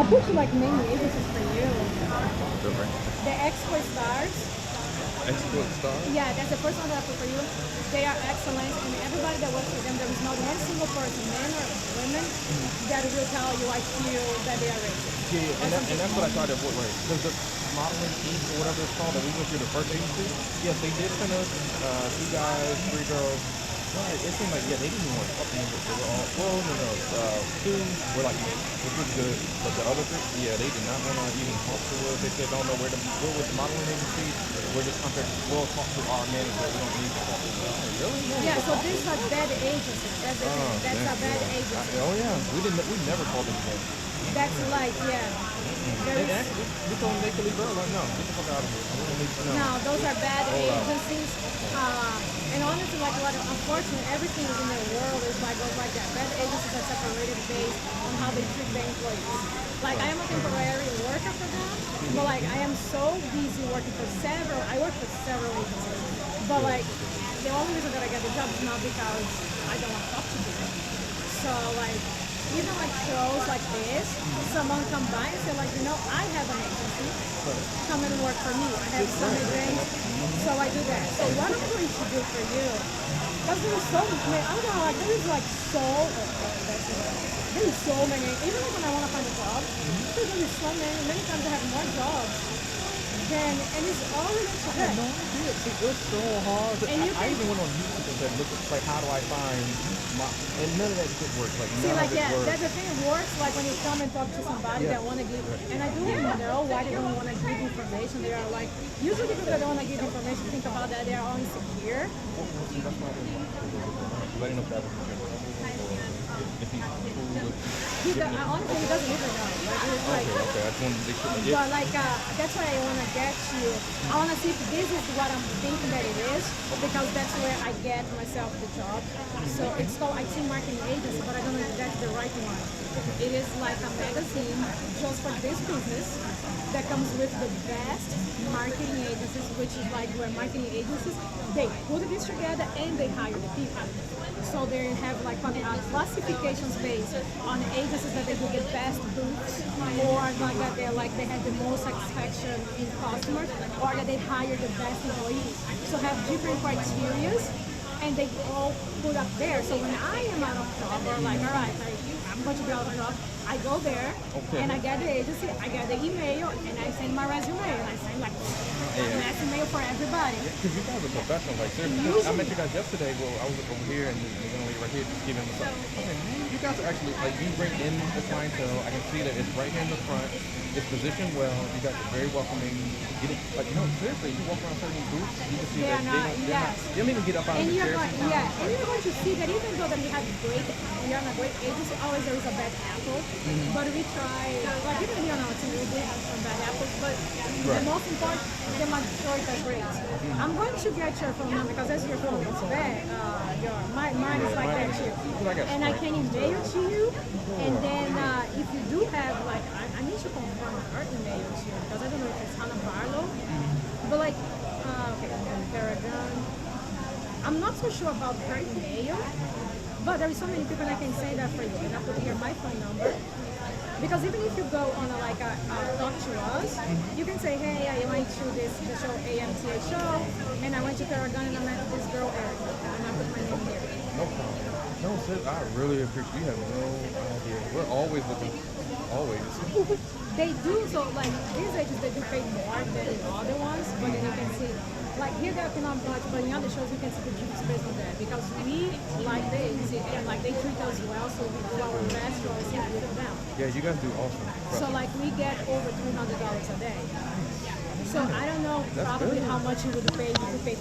I'll put you like many agencies for you. Different. The expert stars. Export star? Yeah, that's the first one that I put for you. They are excellent, and everybody that works with them, there is not one single person, men or women, that will tell you, I feel that they are racist. Yeah, and that's what I tried to avoid, right? Because the modeling Inc. or whatever it's called that we went through the first agency, yes, they did send us 2 guys, 3 girls. Right, it seemed like, yeah, they didn't even want to talk to me, but they were all, well, no, 2 were like, which was good, but the other 3, yeah, they did not want to even talk to us. They said, don't know where we're with the modeling agency, we're just contract, we'll talk to our manager, we don't need to talk to them. Like, really? No, Yeah, so these are bad agencies. That's the thing. That's a bad agency. Oh, yeah, we never called them again. That's like, yeah. There And is, actually, we told them they could leave early. Like, no, get the fuck out of here. I don't need to know. no, those are bad Hold on. agencies. And honestly, like what, unfortunately, everything in the world is like goes like that. Bad agencies are separated based on how they treat their employees. Like I am a temporary worker for them, but like I am so busy working for several. I work for several agencies, but like the only reason that I get the job is not because I don't want to talk to people. So like even like shows like this, someone come by and say like, I have an agency, come and work for me. I have some events, so I do that. So what I'm going to do for you, because there's so many, I don't know, like there is like there is so many, even like when I want to find a job, there is so many times I have more jobs than, and it's all related to that. No idea. See, it was so hard. And you I can- even went on YouTube and said, look, like, how do I find my, and none of that shit works. Like, See, none like, of it yeah, works. that's the thing. It works like when you come and talk to somebody that want to give, and I do know why they don't want to give information. They are like, usually people that don't want to give information think about that they are all insecure. See, that's why I didn't want to do it. Letting them have if he's cool with Honestly, he doesn't even know. Like, it's like, okay, I just wanted to make sure. Yeah. but like, that's why I want to get you. I want to see if this is what I'm thinking that it is, because that's where I get myself the job. So it's called IT Marketing Agency, but I don't know if that's the right one. It is like a magazine just for this business that comes with the best marketing agencies, which is like where marketing agencies, they put this together and they hire the people. So they have like classifications based on agencies that they do the best booths, or like that they have the most satisfaction in customers, or that they hire the best employees. So have different criterias, and they all put up there. So when I am out of job, or like, all right, I'm going to be out of job, I go there and I get the agency, I get the email, and I send my resume, and I send like a mass email for everybody. Because you guys are professional, like seriously. I met you guys yesterday. Well, I was over here, and the young lady right here just giving us something. Okay, you guys are actually like you bring in the clientele. I can see that it's right here in the front. It's positioned well. You guys are very welcoming. You get it, like seriously. You walk around certain groups, you can see They that are not, yes. they don't even get up out of And the you're chair going, sometimes. yeah, and you're going to see that even though that we have we are in a great agency, always there is a bad apple. But we try, like even here on our team, we do have some bad apples, but the most important, the majority are great. I'm going to get your phone number because as your phone is bad, mine is like that too. And I can email to you, and then if you do have like, I need to confirm her email to you because I don't know if it's Hannah Barlow, but like, okay, Paragon. I'm not so sure about her email, but there is so many people that can say that for you. And I put here my phone number. Because even if you go on talk to us, you can say, hey, I went to the show AMTA show, and I went to Paragon and I met this girl Erica, and I put my name here. No problem. No, sis, I really appreciate. You have no idea. We're always looking. Always. They do, so like these agents, they do pay more than the other ones, but then you can see, like here they cannot much, but in other shows you can see the difference based on that, because we like the agency and like they treat us well, so we do our best to always help with them. Yeah, you guys do awesome. So like we get over $300 a day. So I don't know probably how much you would pay if you pay